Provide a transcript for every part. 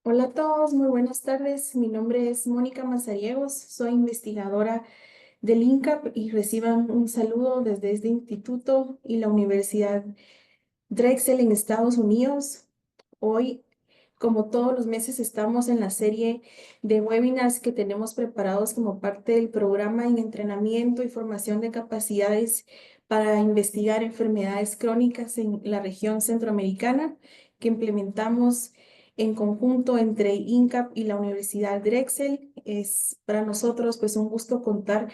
Hola a todos, muy buenas tardes. Mi nombre es Mónica Mazariegos, soy investigadora del INCAP y reciban un saludo desde este instituto y la Universidad Drexel en Estados Unidos. Hoy, como todos los meses, estamos en la serie de webinars que tenemos preparados como parte del programa en entrenamiento y formación de capacidades para investigar enfermedades crónicas en la región centroamericana que implementamos en conjunto entre INCAP y la Universidad Drexel. Es para nosotros pues un gusto contar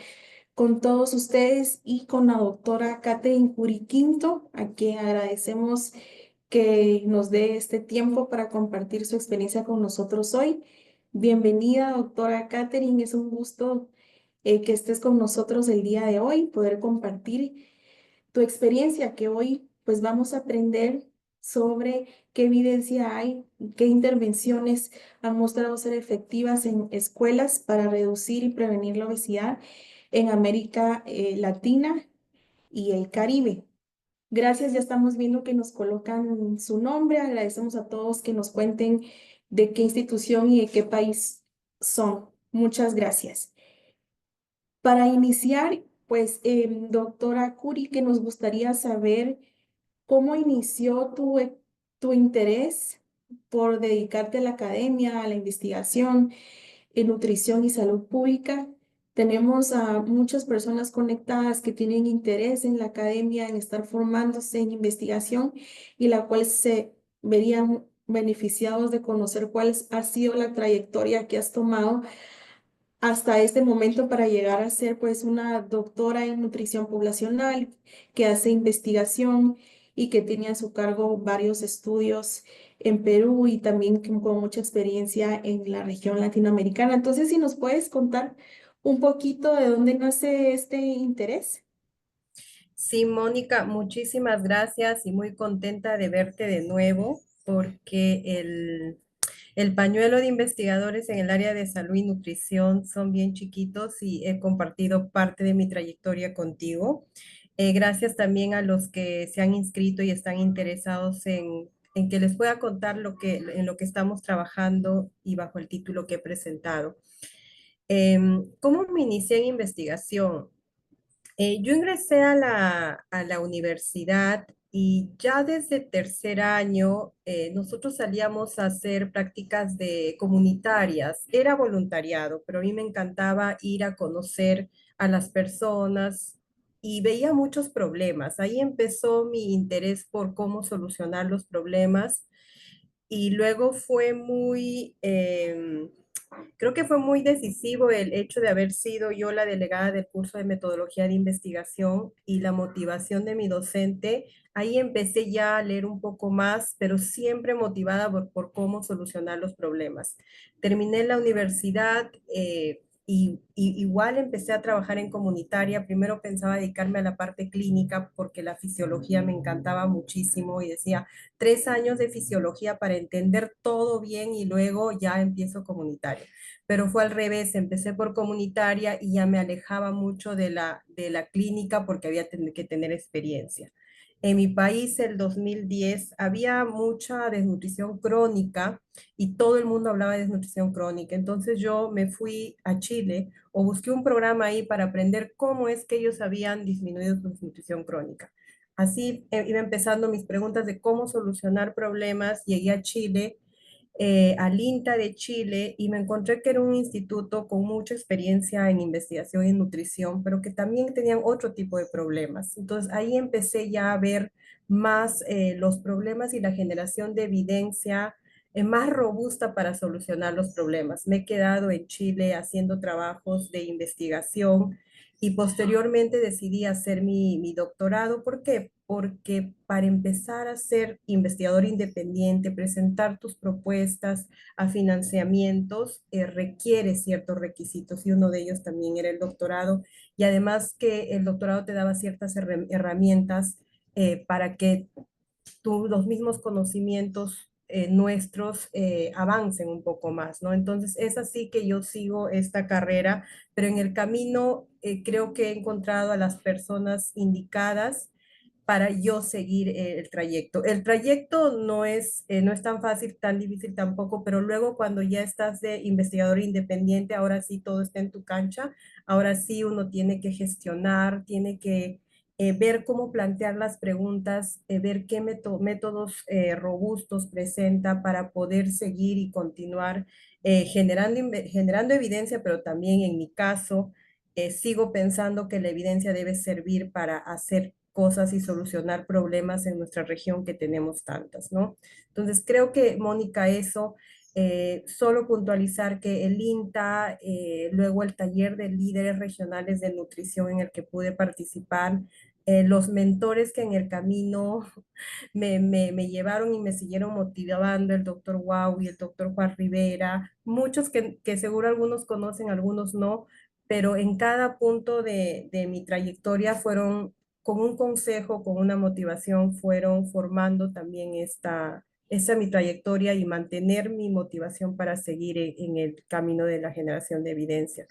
con todos ustedes y con la doctora Catherine Curiquinto, a quien agradecemos que nos dé este tiempo para compartir su experiencia con nosotros hoy. Bienvenida, doctora Catherine. Es un gusto que estés con nosotros el día de hoy, poder compartir tu experiencia, que hoy pues vamos a aprender sobre qué evidencia hay, qué intervenciones han mostrado ser efectivas en escuelas para reducir y prevenir la obesidad en América Latina y el Caribe. Gracias, ya estamos viendo que nos colocan su nombre. Agradecemos a todos que nos cuenten de qué institución y de qué país son. Muchas gracias. Para iniciar, pues, doctora Curi, que nos gustaría saber cómo inició tu interés por dedicarte a la academia, a la investigación en nutrición y salud pública. Tenemos a muchas personas conectadas que tienen interés en la academia, en estar formándose en investigación y la cual se verían beneficiados de conocer cuál ha sido la trayectoria que has tomado hasta este momento para llegar a ser pues una doctora en nutrición poblacional que hace investigación y que tiene a su cargo varios estudios en Perú y también con mucha experiencia en la región latinoamericana. Entonces, si nos puedes contar un poquito de dónde nace este interés. Sí, Mónica, muchísimas gracias y muy contenta de verte de nuevo porque el pañuelo de investigadores en el área de salud y nutrición son bien chiquitos y he compartido parte de mi trayectoria contigo. Gracias también a los que se han inscrito y están interesados en que les pueda contar en lo que estamos trabajando y bajo el título que he presentado. ¿Cómo me inicié en investigación? Yo ingresé a la universidad y ya desde tercer año nosotros salíamos a hacer prácticas de comunitarias. Era voluntariado, pero a mí me encantaba ir a conocer a las personas y veía muchos problemas. Ahí empezó mi interés por cómo solucionar los problemas y luego fue creo que fue muy decisivo el hecho de haber sido yo la delegada del curso de metodología de investigación y la motivación de mi docente. Ahí empecé ya a leer un poco más, pero siempre motivada por cómo solucionar los problemas. Terminé la universidad y igual empecé a trabajar en comunitaria. Primero pensaba dedicarme a la parte clínica porque la fisiología me encantaba muchísimo y decía, 3 años de fisiología para entender todo bien y luego ya empiezo comunitario. Pero fue al revés, empecé por comunitaria y ya me alejaba mucho de la clínica porque había que tener experiencia. En mi país, el 2010, había mucha desnutrición crónica y todo el mundo hablaba de desnutrición crónica. Entonces yo me fui a Chile o busqué un programa ahí para aprender cómo es que ellos habían disminuido su desnutrición crónica. Así iba empezando mis preguntas de cómo solucionar problemas. Llegué a Chile, al INTA de Chile, y me encontré que era un instituto con mucha experiencia en investigación y en nutrición, pero que también tenían otro tipo de problemas. Entonces ahí empecé ya a ver más los problemas y la generación de evidencia más robusta para solucionar los problemas. Me he quedado en Chile haciendo trabajos de investigación y posteriormente decidí hacer mi doctorado. ¿Por qué? Porque para empezar a ser investigador independiente, presentar tus propuestas a financiamientos, requiere ciertos requisitos y uno de ellos también era el doctorado. Y además que el doctorado te daba ciertas herramientas para que los mismos conocimientos nuestros avancen un poco más, ¿no? Entonces es así que yo sigo esta carrera, pero en el camino creo que he encontrado a las personas indicadas para yo seguir el trayecto. El trayecto no es tan fácil, tan difícil tampoco, pero luego cuando ya estás de investigador independiente, ahora sí todo está en tu cancha, ahora sí uno tiene que gestionar, tiene que ver cómo plantear las preguntas, ver qué métodos robustos presenta para poder seguir y continuar generando evidencia, pero también en mi caso, sigo pensando que la evidencia debe servir para hacer cosas y solucionar problemas en nuestra región que tenemos tantas, ¿no? Entonces, creo que, Mónica, eso, solo puntualizar que el INTA, luego el taller de líderes regionales de nutrición en el que pude participar, los mentores que en el camino me llevaron y me siguieron motivando, el doctor Wow y el doctor Juan Rivera, muchos que seguro algunos conocen, algunos no, pero en cada punto de mi trayectoria fueron con un consejo, con una motivación, fueron formando también esta mi trayectoria y mantener mi motivación para seguir en el camino de la generación de evidencia.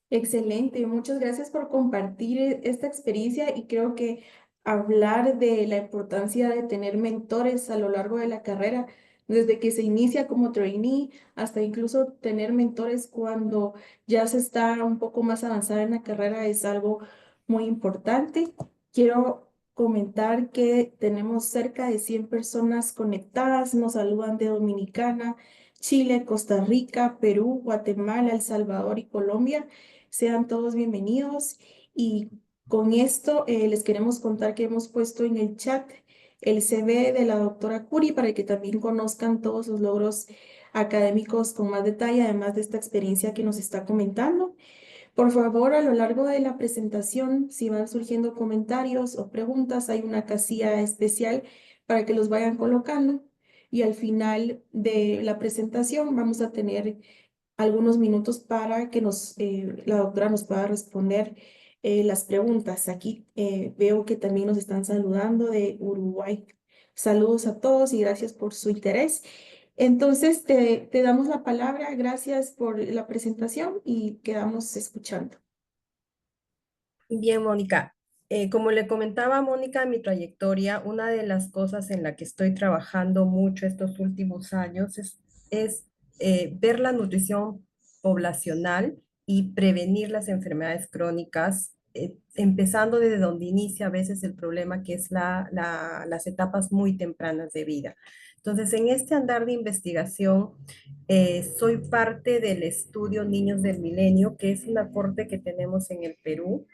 Excelente, muchas gracias por compartir esta experiencia y creo que hablar de la importancia de tener mentores a lo largo de la carrera, desde que se inicia como trainee hasta incluso tener mentores cuando ya se está un poco más avanzada en la carrera es algo muy importante. Quiero comentar que tenemos cerca de 100 personas conectadas, nos saludan de Dominicana, Chile, Costa Rica, Perú, Guatemala, El Salvador y Colombia. Sean todos bienvenidos y con esto les queremos contar que hemos puesto en el chat el CV de la doctora Curi para que también conozcan todos sus logros académicos con más detalle, además de esta experiencia que nos está comentando. Por favor, a lo largo de la presentación, si van surgiendo comentarios o preguntas, hay una casilla especial para que los vayan colocando y al final de la presentación vamos a tener algunos minutos para que la doctora nos pueda responder las preguntas. Aquí veo que también nos están saludando de Uruguay. Saludos a todos y gracias por su interés. Entonces, te damos la palabra. Gracias por la presentación y quedamos escuchando. Bien, Mónica. Como le comentaba a Mónica, en mi trayectoria, una de las cosas en la que estoy trabajando mucho estos últimos años es ver la nutrición poblacional y prevenir las enfermedades crónicas, empezando desde donde inicia a veces el problema, que es las etapas muy tempranas de vida. Entonces, en este andar de investigación, soy parte del estudio Niños del Milenio, que es una corte que tenemos en el Perú,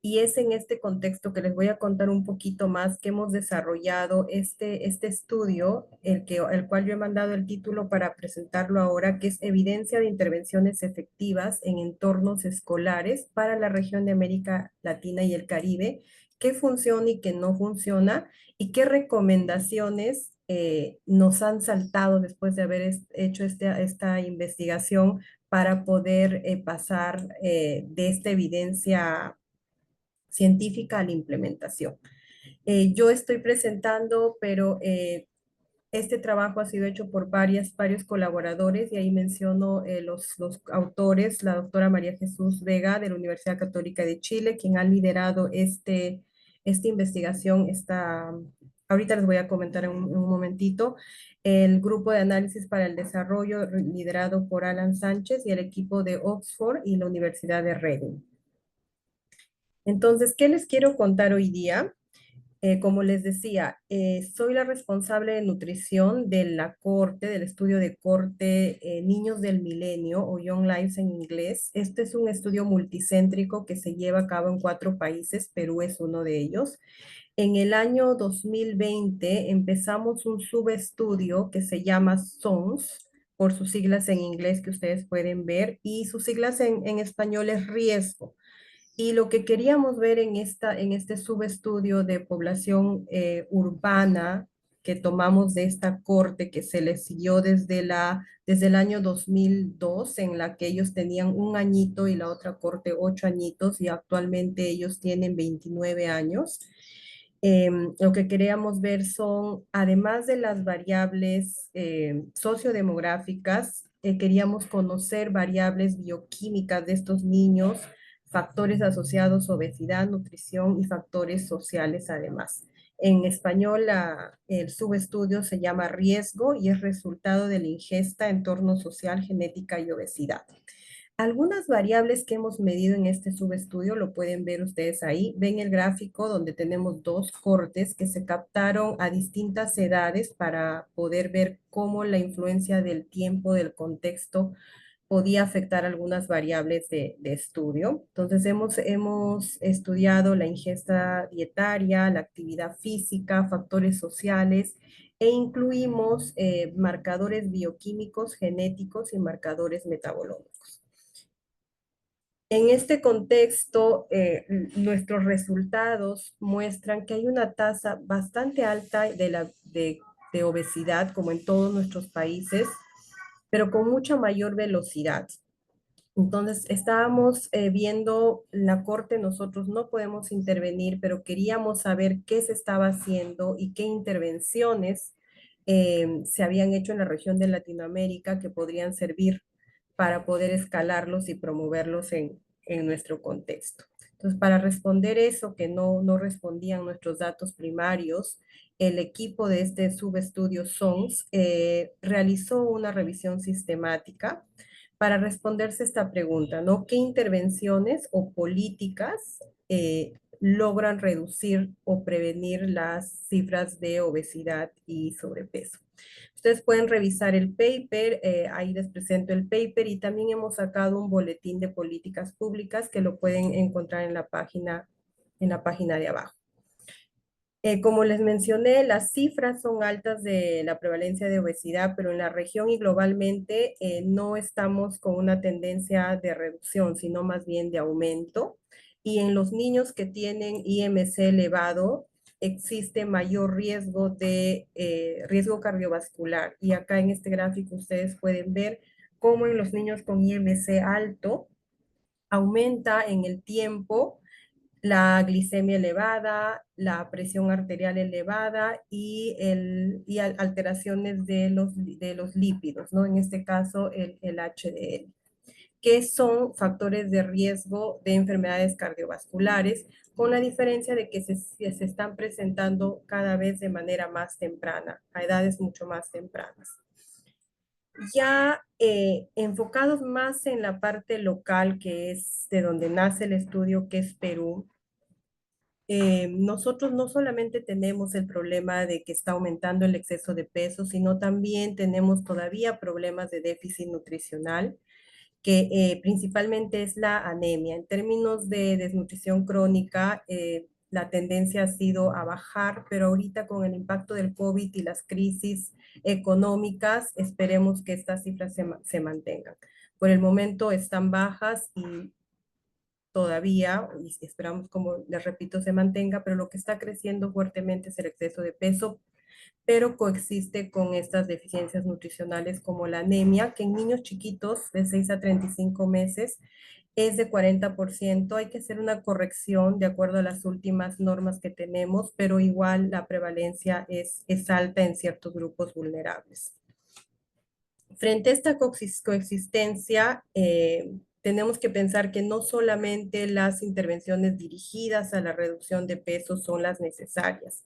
y es en este contexto que les voy a contar un poquito más que hemos desarrollado este estudio, el cual yo he mandado el título para presentarlo ahora, que es Evidencia de Intervenciones Efectivas en Entornos Escolares para la región de América Latina y el Caribe, qué funciona y qué no funciona, y qué recomendaciones nos han saltado después de haber hecho esta investigación para poder pasar de esta evidencia científica a la implementación. Yo estoy presentando, pero este trabajo ha sido hecho por varios colaboradores y ahí menciono los autores, la doctora María Jesús Vega de la Universidad Católica de Chile, quien ha liderado esta investigación. Ahorita les voy a comentar en un momentito. El grupo de análisis para el desarrollo liderado por Alan Sánchez y el equipo de Oxford y la Universidad de Reading. Entonces, ¿qué les quiero contar hoy día? Como les decía, soy la responsable de nutrición de la corte, del estudio de corte Niños del Milenio o Young Lives en inglés. Este es un estudio multicéntrico que se lleva a cabo en 4 países, Perú es uno de ellos. En el año 2020 empezamos un subestudio que se llama SONS, por sus siglas en inglés que ustedes pueden ver, y sus siglas en español es riesgo. Y lo que queríamos ver en este subestudio de población urbana que tomamos de esta corte que se les siguió desde el año 2002, en la que ellos tenían 1 añito y la otra corte 8 añitos, y actualmente ellos tienen 29 años. Lo que queríamos ver son, además de las variables sociodemográficas, queríamos conocer variables bioquímicas de estos niños, factores asociados a obesidad, nutrición y factores sociales además. En español, el subestudio se llama riesgo y es resultado de la ingesta, entorno social, genética y obesidad. Algunas variables que hemos medido en este subestudio, lo pueden ver ustedes ahí, ven el gráfico donde tenemos dos cortes que se captaron a distintas edades para poder ver cómo la influencia del tiempo, del contexto, podía afectar algunas variables de estudio. Entonces, hemos estudiado la ingesta dietaria, la actividad física, factores sociales, e incluimos marcadores bioquímicos, genéticos y marcadores metabolómicos. En este contexto, nuestros resultados muestran que hay una tasa bastante alta de obesidad, como en todos nuestros países, pero con mucha mayor velocidad. Entonces, estábamos viendo la corte, nosotros no podemos intervenir, pero queríamos saber qué se estaba haciendo y qué intervenciones se habían hecho en la región de Latinoamérica que podrían servir para poder escalarlos y promoverlos en nuestro contexto. Entonces, para responder eso, que no respondían nuestros datos primarios, el equipo de este subestudio SONS realizó una revisión sistemática para responderse esta pregunta, ¿no? ¿Qué intervenciones o políticas logran reducir o prevenir las cifras de obesidad y sobrepeso? Ustedes pueden revisar el paper, ahí les presento el paper y también hemos sacado un boletín de políticas públicas que lo pueden encontrar en la página de abajo. Como les mencioné, las cifras son altas de la prevalencia de obesidad, pero en la región y globalmente no estamos con una tendencia de reducción, sino más bien de aumento. Y en los niños que tienen IMC elevado, existe mayor riesgo de riesgo cardiovascular. Y acá en este gráfico ustedes pueden ver cómo en los niños con IMC alto aumenta en el tiempo la glicemia elevada, la presión arterial elevada y alteraciones de los lípidos, ¿no? En este caso, el HDL, que son factores de riesgo de enfermedades cardiovasculares, con la diferencia de que se están presentando cada vez de manera más temprana, a edades mucho más tempranas. Ya enfocados más en la parte local, que es de donde nace el estudio, que es Perú, nosotros no solamente tenemos el problema de que está aumentando el exceso de peso, sino también tenemos todavía problemas de déficit nutricional, que principalmente es la anemia. En términos de desnutrición crónica, la tendencia ha sido a bajar, pero ahorita con el impacto del COVID y las crisis económicas, esperemos que estas cifras se mantengan. Por el momento están bajas y todavía, y esperamos, como les repito, se mantenga, pero lo que está creciendo fuertemente es el exceso de peso, pero coexiste con estas deficiencias nutricionales como la anemia, que en niños chiquitos de 6 a 35 meses es de 40%. Hay que hacer una corrección de acuerdo a las últimas normas que tenemos, pero igual la prevalencia es alta en ciertos grupos vulnerables. Frente a esta coexistencia, tenemos que pensar que no solamente las intervenciones dirigidas a la reducción de peso son las necesarias.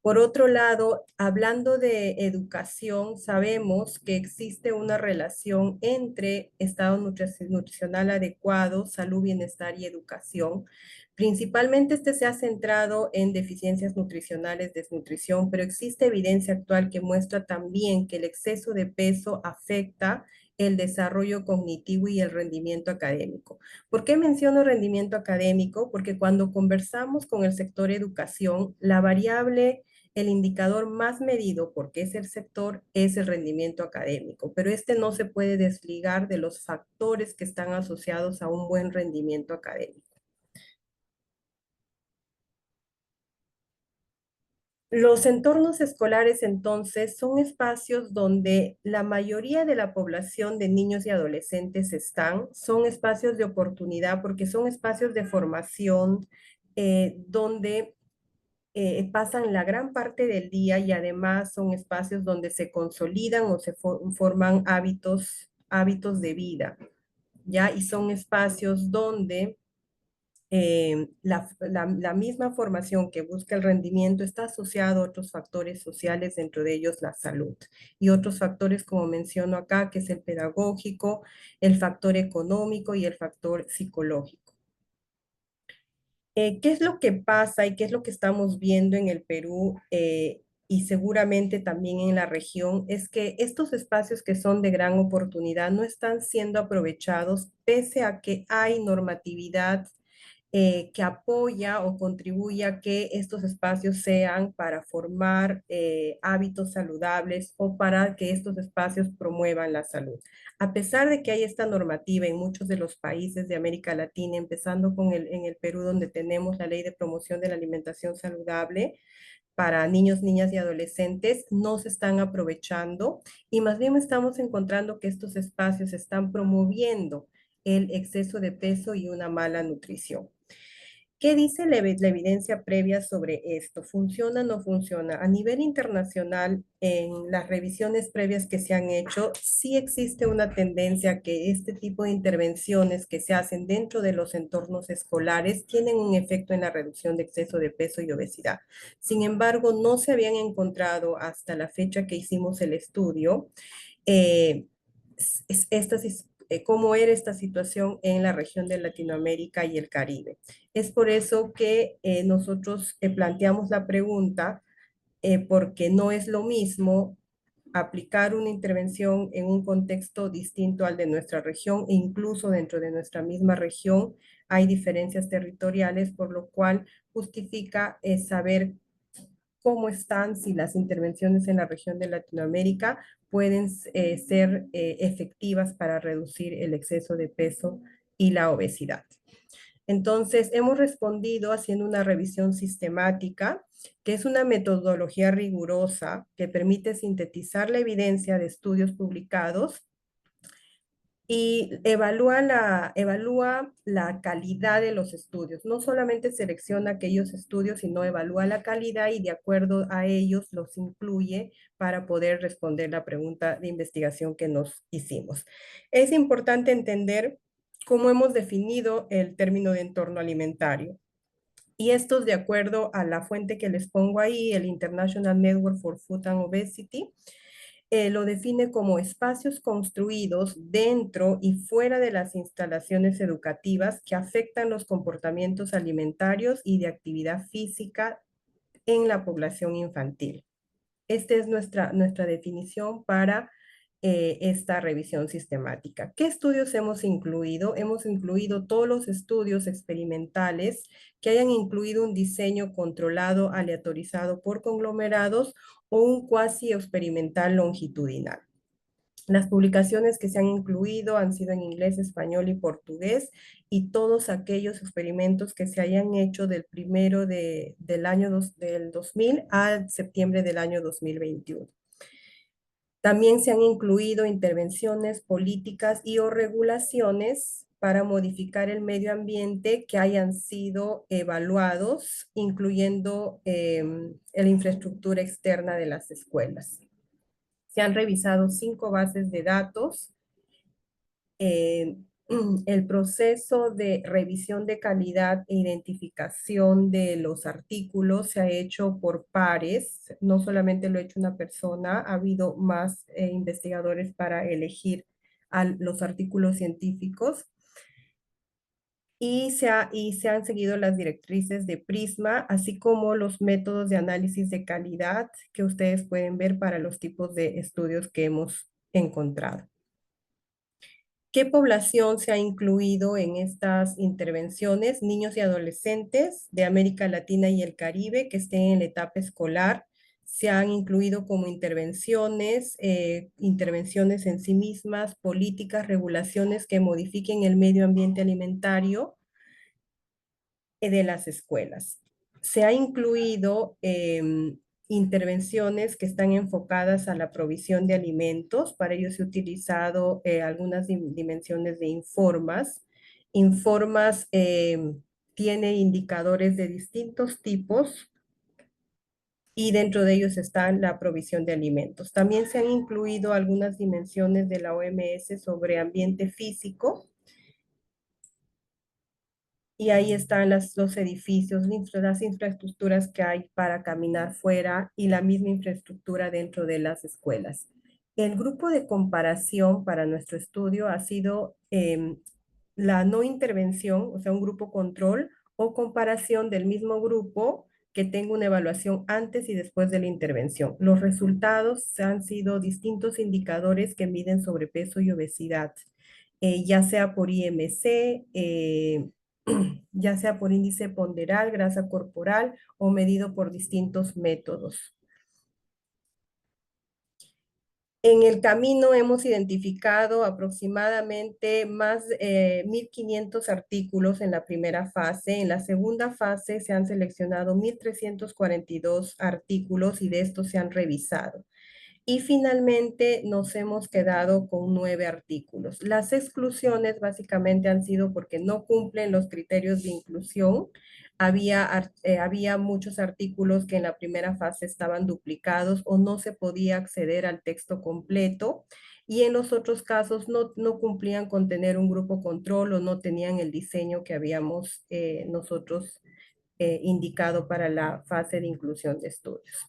Por otro lado, hablando de educación, sabemos que existe una relación entre estado nutricional adecuado, salud, bienestar y educación. Principalmente este se ha centrado en deficiencias nutricionales, desnutrición, pero existe evidencia actual que muestra también que el exceso de peso afecta el desarrollo cognitivo y el rendimiento académico. ¿Por qué menciono rendimiento académico? Porque cuando conversamos con el sector educación, la variable, el indicador más medido, porque es el sector, es el rendimiento académico, pero este no se puede desligar de los factores que están asociados a un buen rendimiento académico. Los entornos escolares, entonces, son espacios donde la mayoría de la población de niños y adolescentes están, son espacios de oportunidad porque son espacios de formación donde pasan la gran parte del día y además son espacios donde se consolidan o se forman hábitos de vida, ¿ya? Y son espacios donde la misma formación que busca el rendimiento está asociada a otros factores sociales, dentro de ellos la salud. Y otros factores, como menciono acá, que es el pedagógico, el factor económico y el factor psicológico. ¿Qué es lo que pasa y qué es lo que estamos viendo en el Perú y seguramente también en la región? Es que estos espacios que son de gran oportunidad no están siendo aprovechados pese a que hay normatividad que apoya o contribuye a que estos espacios sean para formar hábitos saludables o para que estos espacios promuevan la salud. A pesar de que hay esta normativa en muchos de los países de América Latina, empezando con en el Perú, donde tenemos la Ley de Promoción de la Alimentación Saludable para niños, niñas y adolescentes, no se están aprovechando y más bien estamos encontrando que estos espacios están promoviendo el exceso de peso y una mala nutrición. ¿Qué dice la evidencia previa sobre esto? ¿Funciona o no funciona? A nivel internacional, en las revisiones previas que se han hecho, sí existe una tendencia a que este tipo de intervenciones que se hacen dentro de los entornos escolares tienen un efecto en la reducción de exceso de peso y obesidad. Sin embargo, no se habían encontrado hasta la fecha que hicimos el estudio eh, cómo era esta situación en la región de Latinoamérica y el Caribe. Es por eso que nosotros planteamos la pregunta, porque no es lo mismo aplicar una intervención en un contexto distinto al de nuestra región e incluso dentro de nuestra misma región hay diferencias territoriales, por lo cual justifica saber cómo están, si las intervenciones en la región de Latinoamérica pueden ser efectivas para reducir el exceso de peso y la obesidad. Entonces, hemos respondido haciendo una revisión sistemática, que es una metodología rigurosa que permite sintetizar la evidencia de estudios publicados y evalúa la calidad de los estudios. No solamente selecciona aquellos estudios, sino evalúa la calidad y de acuerdo a ellos los incluye para poder responder la pregunta de investigación que nos hicimos. Es importante entender cómo hemos definido el término de entorno alimentario. Y esto es de acuerdo a la fuente que les pongo ahí, el International Network for Food and Obesity, lo define como espacios construidos dentro y fuera de las instalaciones educativas que afectan los comportamientos alimentarios y de actividad física en la población infantil. Esta es nuestra definición para esta revisión sistemática. ¿Qué estudios hemos incluido? Hemos incluido todos los estudios experimentales que hayan incluido un diseño controlado, aleatorizado por conglomerados o un cuasi experimental longitudinal. Las publicaciones que se han incluido han sido en inglés, español y portugués y todos aquellos experimentos que se hayan hecho del primero del año del 2000 al septiembre del año 2021. También se han incluido intervenciones políticas y o regulaciones para modificar el medio ambiente que hayan sido evaluados, incluyendo la infraestructura externa de las escuelas. Se han revisado 5 bases de datos. eh, el proceso de revisión de calidad e identificación de los artículos se ha hecho por pares, no solamente lo ha hecho una persona, ha habido más investigadores para elegir a los artículos científicos y se han seguido las directrices de Prisma, así como los métodos de análisis de calidad que ustedes pueden ver para los tipos de estudios que hemos encontrado. ¿Qué población se ha incluido en estas intervenciones? Niños y adolescentes de América Latina y el Caribe que estén en la etapa escolar. Se han incluido como intervenciones en sí mismas, políticas, regulaciones que modifiquen el medio ambiente alimentario de las escuelas. Se ha incluido intervenciones que están enfocadas a la provisión de alimentos. Para ello se ha utilizado algunas dimensiones de Informas. Informas tiene indicadores de distintos tipos y dentro de ellos está la provisión de alimentos. También se han incluido algunas dimensiones de la OMS sobre ambiente físico y ahí están los edificios, las infraestructuras que hay para caminar fuera y la misma infraestructura dentro de las escuelas. El grupo de comparación para nuestro estudio ha sido la no intervención, o sea, un grupo control o comparación del mismo grupo que tenga una evaluación antes y después de la intervención. Los resultados han sido distintos indicadores que miden sobrepeso y obesidad, ya sea por IMC, ya sea por índice ponderal, grasa corporal o medido por distintos métodos. En el camino hemos identificado aproximadamente más de 1.500 artículos en la primera fase. En la segunda fase se han seleccionado 1.342 artículos y de estos se han revisado. Y finalmente nos hemos quedado con 9 artículos. Las exclusiones básicamente han sido porque no cumplen los criterios de inclusión. Había muchos artículos que en la primera fase estaban duplicados o no se podía acceder al texto completo. Y en los otros casos no cumplían con tener un grupo control o no tenían el diseño que habíamos nosotros indicado para la fase de inclusión de estudios.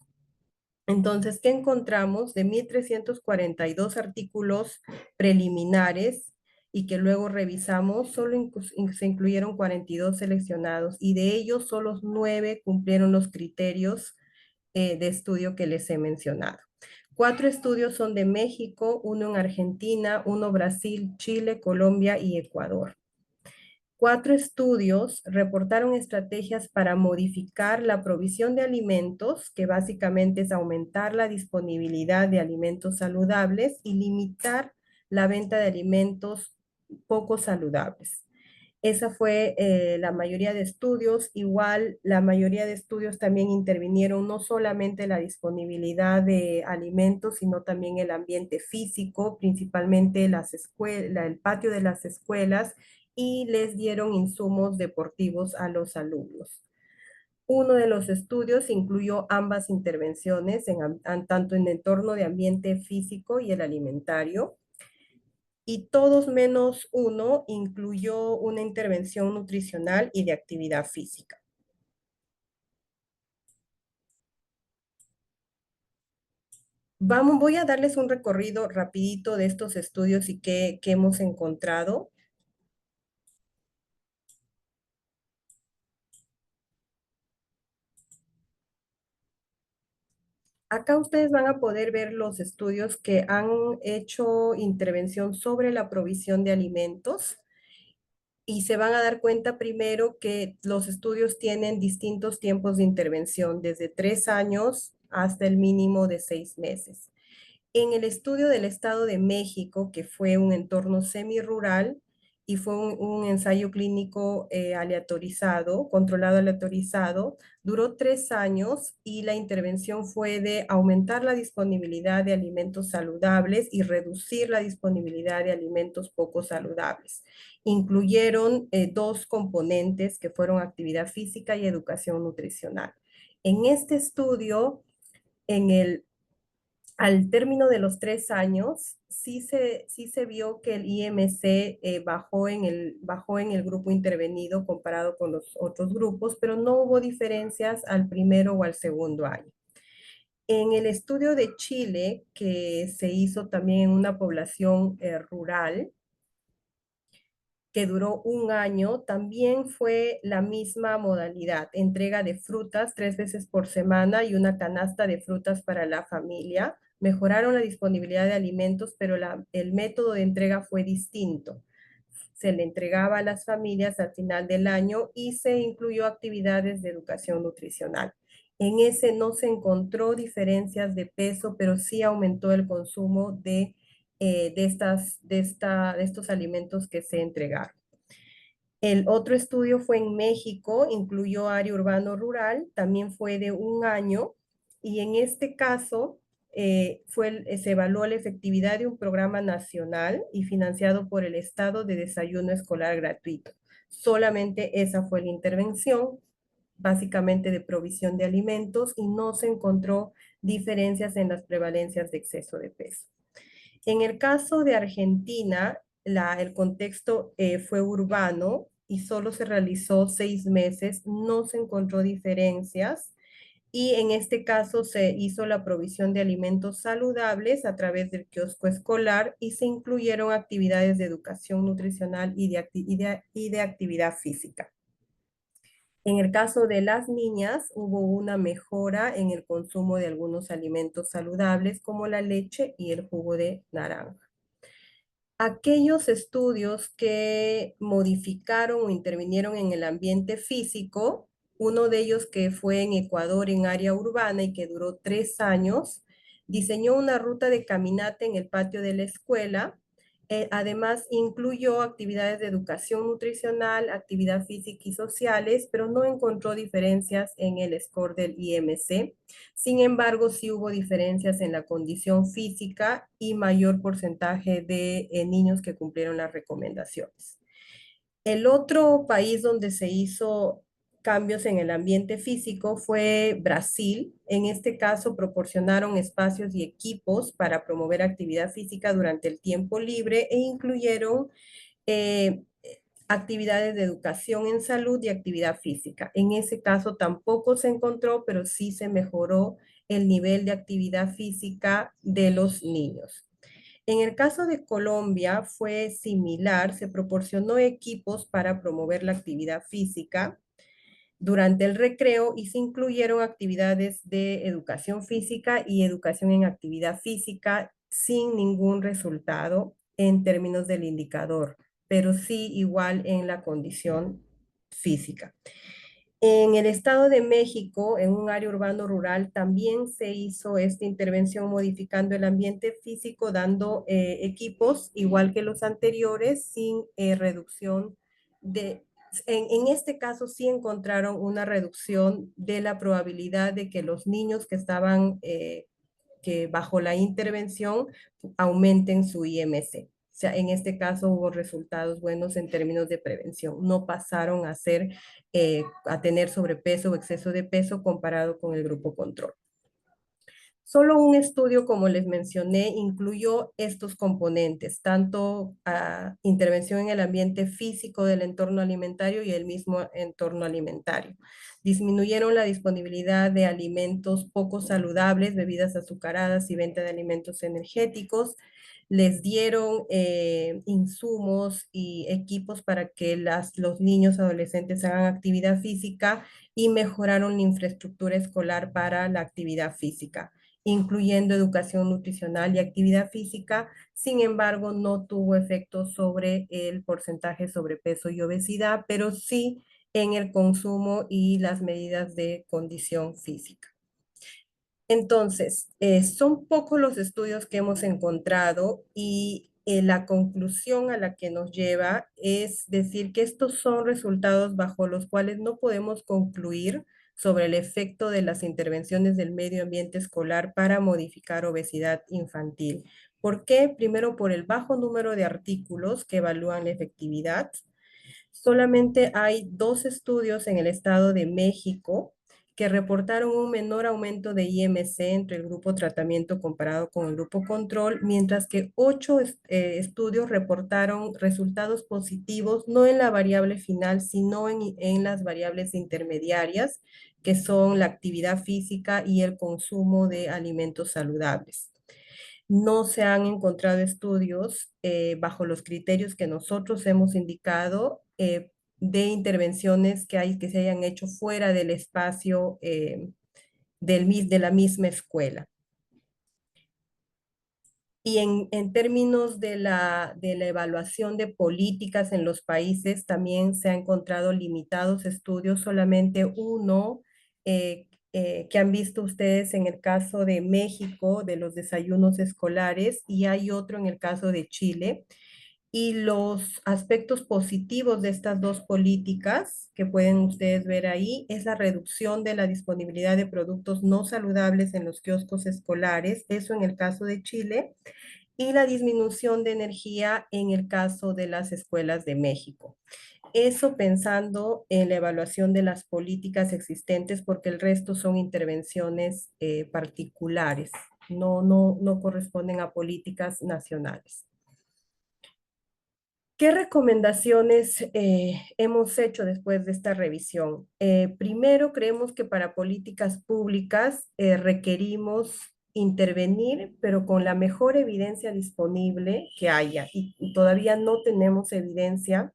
Entonces, ¿qué encontramos? De 1.342 artículos preliminares y que luego revisamos, solo se incluyeron 42 seleccionados y de ellos solo 9 cumplieron los criterios de estudio que les he mencionado. 4 estudios son de México, uno en Argentina, uno Brasil, Chile, Colombia y Ecuador. 4 estudios reportaron estrategias para modificar la provisión de alimentos, que básicamente es aumentar la disponibilidad de alimentos saludables y limitar la venta de alimentos poco saludables. Esa fue la mayoría de estudios. Igual, la mayoría de estudios también intervinieron no solamente la disponibilidad de alimentos, sino también el ambiente físico, principalmente el patio de las escuelas, y les dieron insumos deportivos a los alumnos. Uno de los estudios incluyó ambas intervenciones, tanto en el entorno de ambiente físico y el alimentario, y todos menos uno incluyó una intervención nutricional y de actividad física. Voy a darles un recorrido rapidito de estos estudios y qué hemos encontrado. Acá ustedes van a poder ver los estudios que han hecho intervención sobre la provisión de alimentos y se van a dar cuenta primero que los estudios tienen distintos tiempos de intervención, desde 3 años hasta el mínimo de 6 meses. En el estudio del Estado de México, que fue un entorno semirural y fue un ensayo clínico aleatorizado, controlado aleatorizado, duró 3 años y la intervención fue de aumentar la disponibilidad de alimentos saludables y reducir la disponibilidad de alimentos poco saludables. Incluyeron 2 componentes que fueron actividad física y educación nutricional. En este estudio, en el al término de los 3 años, sí se vio que el IMC bajó en el grupo intervenido comparado con los otros grupos, pero no hubo diferencias al primero o al segundo año. En el estudio de Chile, que se hizo también en una población rural, que duró 1 año, también fue la misma modalidad, entrega de frutas 3 veces por semana y una canasta de frutas para la familia. Mejoraron la disponibilidad de alimentos, pero el método de entrega fue distinto. Se le entregaba a las familias al final del año y se incluyó actividades de educación nutricional. En ese no se encontró diferencias de peso, pero sí aumentó el consumo de estos alimentos que se entregaron. El otro estudio fue en México, incluyó área urbano-rural, también fue de 1 año, y en este caso se evaluó la efectividad de un programa nacional y financiado por el Estado de desayuno escolar gratuito. Solamente esa fue la intervención, básicamente de provisión de alimentos, y no se encontró diferencias en las prevalencias de exceso de peso. En el caso de Argentina, el contexto fue urbano y solo se realizó 6 meses, no se encontró diferencias y en este caso se hizo la provisión de alimentos saludables a través del kiosco escolar y se incluyeron actividades de educación nutricional y de actividad física. En el caso de las niñas, hubo una mejora en el consumo de algunos alimentos saludables como la leche y el jugo de naranja. Aquellos estudios que modificaron o intervinieron en el ambiente físico, uno de ellos que fue en Ecuador en área urbana y que duró 3 años, diseñó una ruta de caminata en el patio de la escuela. Además, incluyó actividades de educación nutricional, actividad física y sociales, pero no encontró diferencias en el score del IMC. Sin embargo, sí hubo diferencias en la condición física y mayor porcentaje de niños que cumplieron las recomendaciones. El otro país donde se hizo cambios en el ambiente físico fue Brasil. En este caso, proporcionaron espacios y equipos para promover actividad física durante el tiempo libre e incluyeron eh, actividades de educación en salud y actividad física. En ese caso tampoco se encontró, pero sí se mejoró el nivel de actividad física de los niños. En el caso de Colombia fue similar, se proporcionó equipos para promover la actividad física durante el recreo y se incluyeron actividades de educación física y educación en actividad física sin ningún resultado en términos del indicador, pero sí igual en la condición física. En el Estado de México, en un área urbano rural, también se hizo esta intervención modificando el ambiente físico, dando equipos igual que los anteriores, sin reducción de... En este caso sí encontraron una reducción de la probabilidad de que los niños que estaban que bajo la intervención aumenten su IMC. O sea, en este caso hubo resultados buenos en términos de prevención. No pasaron a tener sobrepeso o exceso de peso comparado con el grupo control. Solo un estudio, como les mencioné, incluyó estos componentes, tanto intervención en el ambiente físico del entorno alimentario y el mismo entorno alimentario. Disminuyeron la disponibilidad de alimentos poco saludables, bebidas azucaradas y venta de alimentos energéticos. Les dieron insumos y equipos para que los niños adolescentes hagan actividad física y mejoraron la infraestructura escolar para la actividad física, incluyendo educación nutricional y actividad física. Sin embargo, no tuvo efectos sobre el porcentaje de sobrepeso y obesidad, pero sí en el consumo y las medidas de condición física. Entonces, son pocos los estudios que hemos encontrado y la conclusión a la que nos lleva es decir que estos son resultados bajo los cuales no podemos concluir sobre el efecto de las intervenciones del medio ambiente escolar para modificar obesidad infantil. ¿Por qué? Primero, por el bajo número de artículos que evalúan la efectividad. Solamente hay 2 estudios en el estado de México que reportaron un menor aumento de IMC entre el grupo tratamiento comparado con el grupo control, mientras que 8 estudios reportaron resultados positivos, no en la variable final, sino en las variables intermediarias, que son la actividad física y el consumo de alimentos saludables. No se han encontrado estudios bajo los criterios que nosotros hemos indicado de intervenciones que se hayan hecho fuera del espacio de la misma escuela. Y en términos de la evaluación de políticas en los países, también se han encontrado limitados estudios, solamente uno que han visto ustedes en el caso de México, de los desayunos escolares, y hay otro en el caso de Chile. Y los aspectos positivos de estas 2 políticas que pueden ustedes ver ahí es la reducción de la disponibilidad de productos no saludables en los kioscos escolares, eso en el caso de Chile, y la disminución de energía en el caso de las escuelas de México. Eso pensando en la evaluación de las políticas existentes, porque el resto son intervenciones particulares, no corresponden a políticas nacionales. ¿Qué recomendaciones hemos hecho después de esta revisión? Primero, creemos que para políticas públicas requerimos intervenir, pero con la mejor evidencia disponible que haya. Y todavía no tenemos evidencia,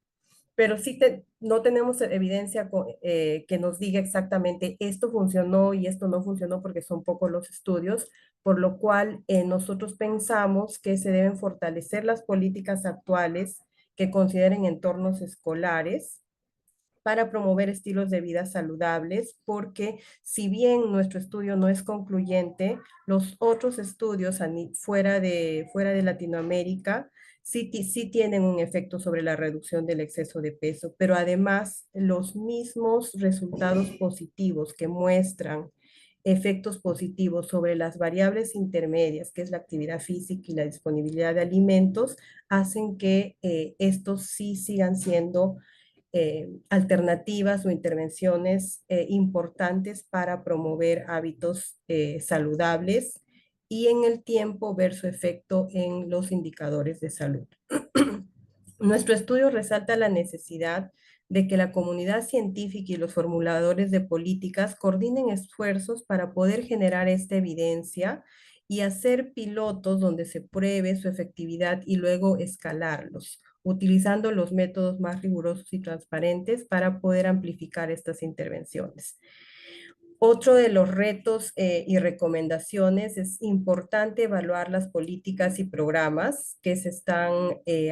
pero sí no tenemos evidencia que nos diga exactamente esto funcionó y esto no funcionó porque son pocos los estudios, por lo cual nosotros pensamos que se deben fortalecer las políticas actuales que consideren entornos escolares para promover estilos de vida saludables, porque si bien nuestro estudio no es concluyente, los otros estudios fuera de Latinoamérica sí tienen un efecto sobre la reducción del exceso de peso, pero además los mismos resultados positivos que muestran efectos positivos sobre las variables intermedias, que es la actividad física y la disponibilidad de alimentos, hacen que estos sí sigan siendo alternativas o intervenciones importantes para promover hábitos saludables y en el tiempo ver su efecto en los indicadores de salud. Nuestro estudio resalta la necesidad de que la comunidad científica y los formuladores de políticas coordinen esfuerzos para poder generar esta evidencia y hacer pilotos donde se pruebe su efectividad y luego escalarlos, utilizando los métodos más rigurosos y transparentes para poder amplificar estas intervenciones. Otro de los retos y recomendaciones es importante evaluar las políticas y programas que se están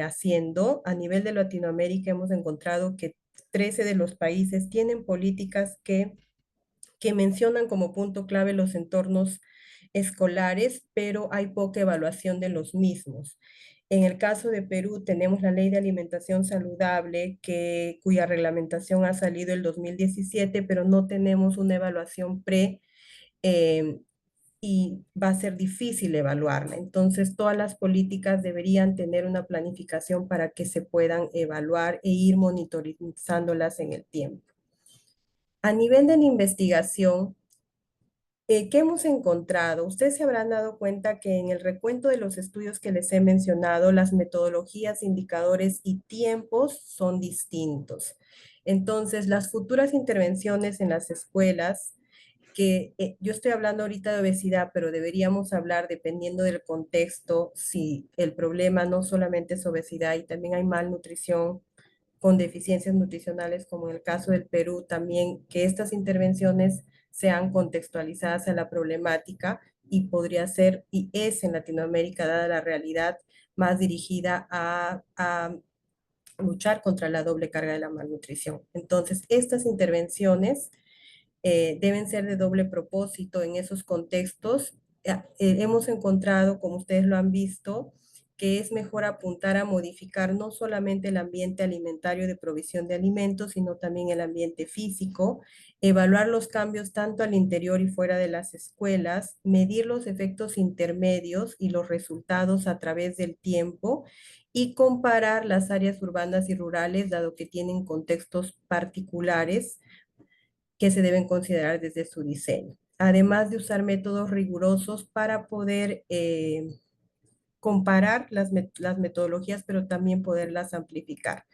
haciendo. A nivel de Latinoamérica hemos encontrado que 13 de los países tienen políticas que mencionan como punto clave los entornos escolares, pero hay poca evaluación de los mismos. En el caso de Perú tenemos la Ley de Alimentación Saludable, cuya reglamentación ha salido el 2017, pero no tenemos una evaluación eh, y va a ser difícil evaluarla. Entonces, todas las políticas deberían tener una planificación para que se puedan evaluar e ir monitorizándolas en el tiempo. A nivel de la investigación, ¿qué hemos encontrado? Ustedes se habrán dado cuenta que en el recuento de los estudios que les he mencionado, las metodologías, indicadores y tiempos son distintos. Entonces, las futuras intervenciones en las escuelas, que yo estoy hablando ahorita de obesidad, pero deberíamos hablar, dependiendo del contexto, si el problema no solamente es obesidad y también hay malnutrición con deficiencias nutricionales, como en el caso del Perú, también que estas intervenciones sean contextualizadas a la problemática y podría ser, y es en Latinoamérica, dada la realidad, más dirigida a luchar contra la doble carga de la malnutrición. Entonces, estas intervenciones deben ser de doble propósito en esos contextos. Hemos encontrado, como ustedes lo han visto, que es mejor apuntar a modificar no solamente el ambiente alimentario de provisión de alimentos, sino también el ambiente físico, evaluar los cambios tanto al interior y fuera de las escuelas, medir los efectos intermedios y los resultados a través del tiempo y comparar las áreas urbanas y rurales, dado que tienen contextos particulares que se deben considerar desde su diseño, además de usar métodos rigurosos para poder comparar las metodologías, pero también poderlas amplificar.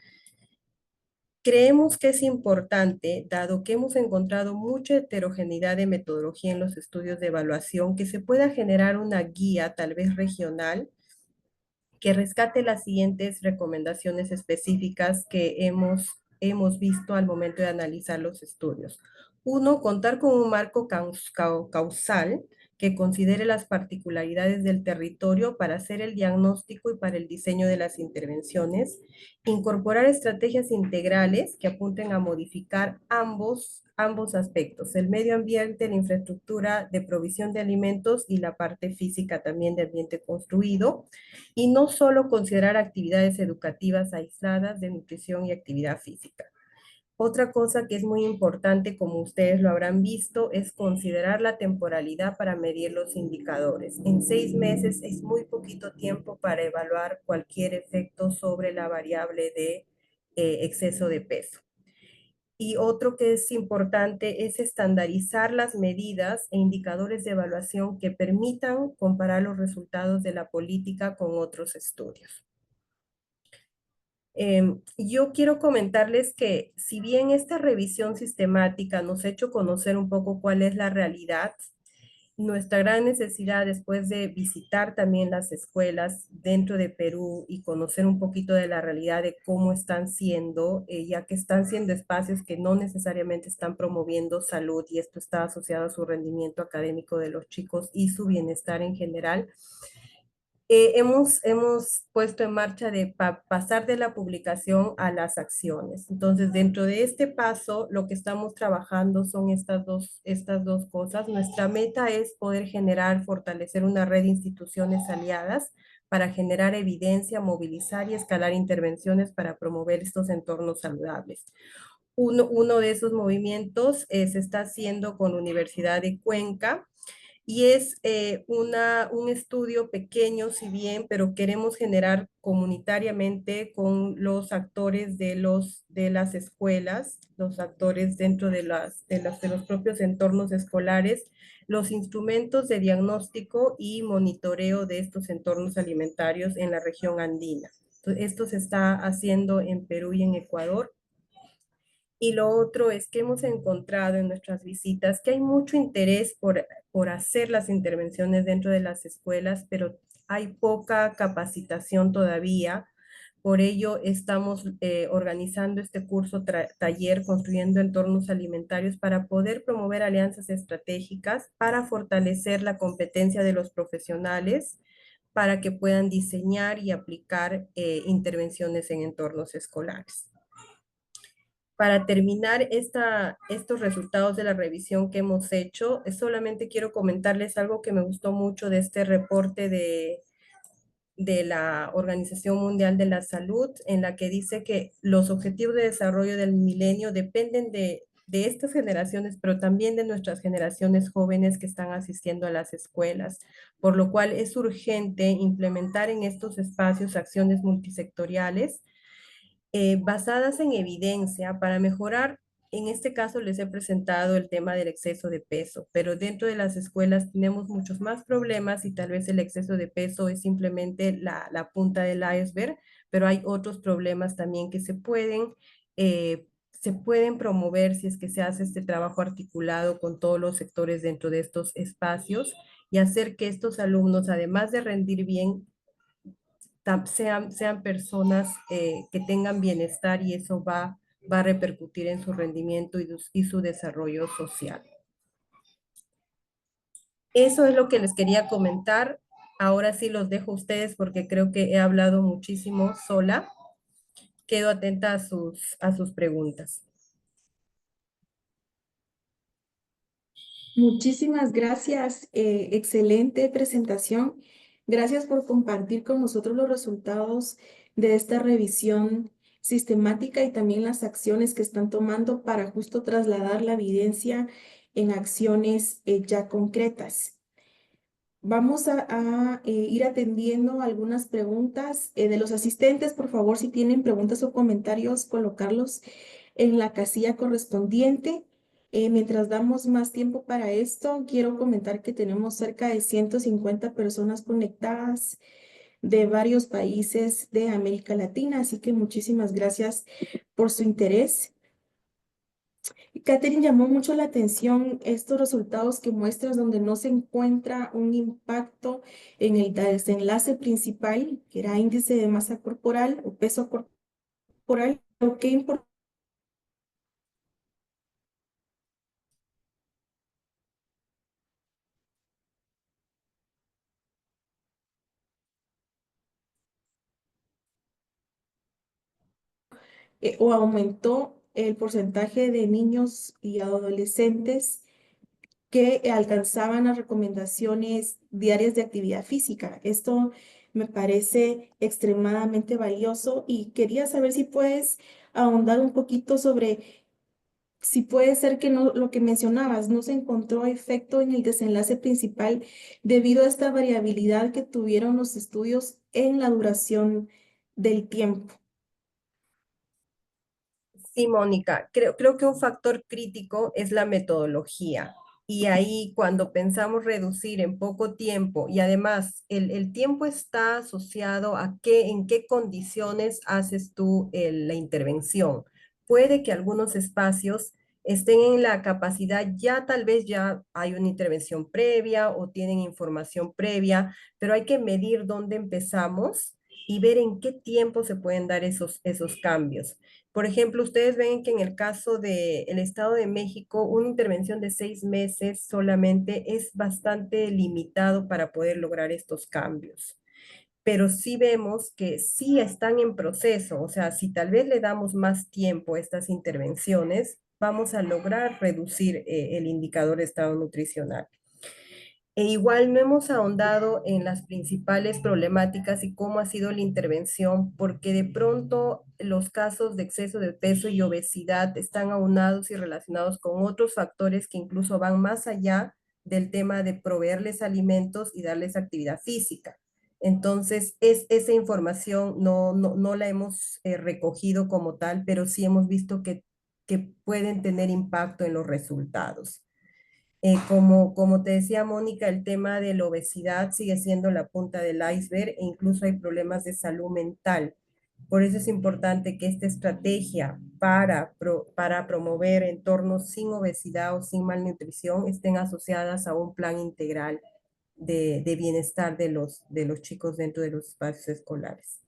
Creemos que es importante, dado que hemos encontrado mucha heterogeneidad de metodología en los estudios de evaluación, que se pueda generar una guía, tal vez regional, que rescate las siguientes recomendaciones específicas que hemos visto al momento de analizar los estudios. Uno, contar con un marco causal que considere las particularidades del territorio para hacer el diagnóstico y para el diseño de las intervenciones. Incorporar estrategias integrales que apunten a modificar ambos aspectos, el medio ambiente, la infraestructura de provisión de alimentos y la parte física también de ambiente construido, y no solo considerar actividades educativas aisladas de nutrición y actividad física. Otra cosa que es muy importante, como ustedes lo habrán visto, es considerar la temporalidad para medir los indicadores. En 6 meses es muy poquito tiempo para evaluar cualquier efecto sobre la variable de exceso de peso. Y otro que es importante es estandarizar las medidas e indicadores de evaluación que permitan comparar los resultados de la política con otros estudios. Yo quiero comentarles que si bien esta revisión sistemática nos ha hecho conocer un poco cuál es la realidad, nuestra gran necesidad después de visitar también las escuelas dentro de Perú y conocer un poquito de la realidad de cómo están siendo, ya que están siendo espacios que no necesariamente están promoviendo salud y esto está asociado a su rendimiento académico de los chicos y su bienestar en general. Hemos puesto en marcha de pasar de la publicación a las acciones. Entonces, dentro de este paso, lo que estamos trabajando son estas dos cosas. Nuestra meta es poder generar, fortalecer una red de instituciones aliadas para generar evidencia, movilizar y escalar intervenciones para promover estos entornos saludables. Uno de esos movimientos se está haciendo con la Universidad de Cuenca, y es un estudio pequeño, si bien, pero queremos generar comunitariamente con los actores de las escuelas, los actores dentro de los propios entornos escolares, los instrumentos de diagnóstico y monitoreo de estos entornos alimentarios en la región andina. Entonces, esto se está haciendo en Perú y en Ecuador. Y lo otro es que hemos encontrado en nuestras visitas que hay mucho interés por hacer las intervenciones dentro de las escuelas, pero hay poca capacitación todavía. Por ello, estamos organizando este curso taller Construyendo Entornos Alimentarios para poder promover alianzas estratégicas para fortalecer la competencia de los profesionales para que puedan diseñar y aplicar intervenciones en entornos escolares. Para terminar estos resultados de la revisión que hemos hecho, solamente quiero comentarles algo que me gustó mucho de este reporte de la Organización Mundial de la Salud, en la que dice que los objetivos de desarrollo del milenio dependen de estas generaciones, pero también de nuestras generaciones jóvenes que están asistiendo a las escuelas, por lo cual es urgente implementar en estos espacios acciones multisectoriales basadas en evidencia para mejorar. En este caso les he presentado el tema del exceso de peso, pero dentro de las escuelas tenemos muchos más problemas y tal vez el exceso de peso es simplemente la punta del iceberg, pero hay otros problemas también que se pueden promover si es que se hace este trabajo articulado con todos los sectores dentro de estos espacios y hacer que estos alumnos, además de rendir bien, sean personas que tengan bienestar y eso va a repercutir en su rendimiento y su desarrollo social. Eso es lo que les quería comentar. Ahora sí los dejo a ustedes porque creo que he hablado muchísimo sola. Quedo atenta a sus preguntas. Muchísimas gracias. Excelente presentación. Gracias por compartir con nosotros los resultados de esta revisión sistemática y también las acciones que están tomando para justo trasladar la evidencia en acciones ya concretas. Vamos a ir atendiendo algunas preguntas de los asistentes. Por favor, si tienen preguntas o comentarios, colocarlos en la casilla correspondiente. Mientras damos más tiempo para esto, quiero comentar que tenemos cerca de 150 personas conectadas de varios países de América Latina, así que muchísimas gracias por su interés. Catherine, llamó mucho la atención estos resultados que muestras donde no se encuentra un impacto en el desenlace principal, que era índice de masa corporal o peso corporal. Pero qué importante o aumentó el porcentaje de niños y adolescentes que alcanzaban las recomendaciones diarias de actividad física. Esto me parece extremadamente valioso y quería saber si puedes ahondar un poquito sobre si puede ser que no, lo que mencionabas, no se encontró efecto en el desenlace principal debido a esta variabilidad que tuvieron los estudios en la duración del tiempo. Sí, Mónica, creo que un factor crítico es la metodología. Y ahí cuando pensamos reducir en poco tiempo y además el tiempo está asociado a en qué condiciones haces tú la intervención. Puede que algunos espacios estén en la capacidad, ya tal vez ya hay una intervención previa o tienen información previa, pero hay que medir dónde empezamos y ver en qué tiempo se pueden dar esos cambios. Por ejemplo, ustedes ven que en el caso del Estado de México, una intervención de 6 meses solamente es bastante limitado para poder lograr estos cambios. Pero sí vemos que sí están en proceso, o sea, si tal vez le damos más tiempo a estas intervenciones, vamos a lograr reducir el indicador de estado nutricional. E igual no hemos ahondado en las principales problemáticas y cómo ha sido la intervención, porque de pronto los casos de exceso de peso y obesidad están aunados y relacionados con otros factores que incluso van más allá del tema de proveerles alimentos y darles actividad física. Entonces, esa información no la hemos recogido como tal, pero sí hemos visto que pueden tener impacto en los resultados. Como te decía Mónica, el tema de la obesidad sigue siendo la punta del iceberg e incluso hay problemas de salud mental. Por eso es importante que esta estrategia para promover entornos sin obesidad o sin malnutrición estén asociadas a un plan integral de bienestar de los chicos dentro de los espacios escolares.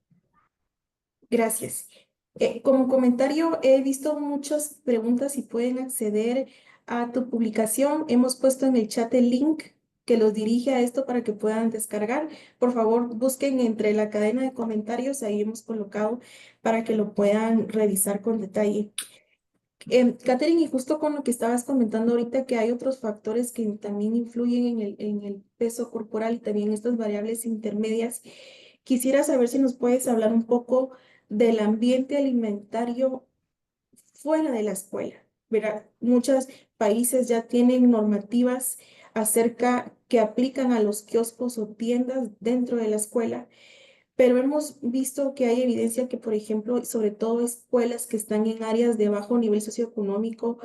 Gracias. Como comentario, he visto muchas preguntas y pueden acceder a tu publicación. Hemos puesto en el chat el link que los dirige a esto para que puedan descargar. Por favor, busquen entre la cadena de comentarios, ahí hemos colocado para que lo puedan revisar con detalle. Catherine, y justo con lo que estabas comentando ahorita, que hay otros factores que también influyen en el peso corporal y también estas variables intermedias, quisiera saber si nos puedes hablar un poco del ambiente alimentario fuera de la escuela. Verá, muchos países ya tienen normativas acerca que aplican a los kioscos o tiendas dentro de la escuela, pero hemos visto que hay evidencia que, por ejemplo, sobre todo escuelas que están en áreas de bajo nivel socioeconómico,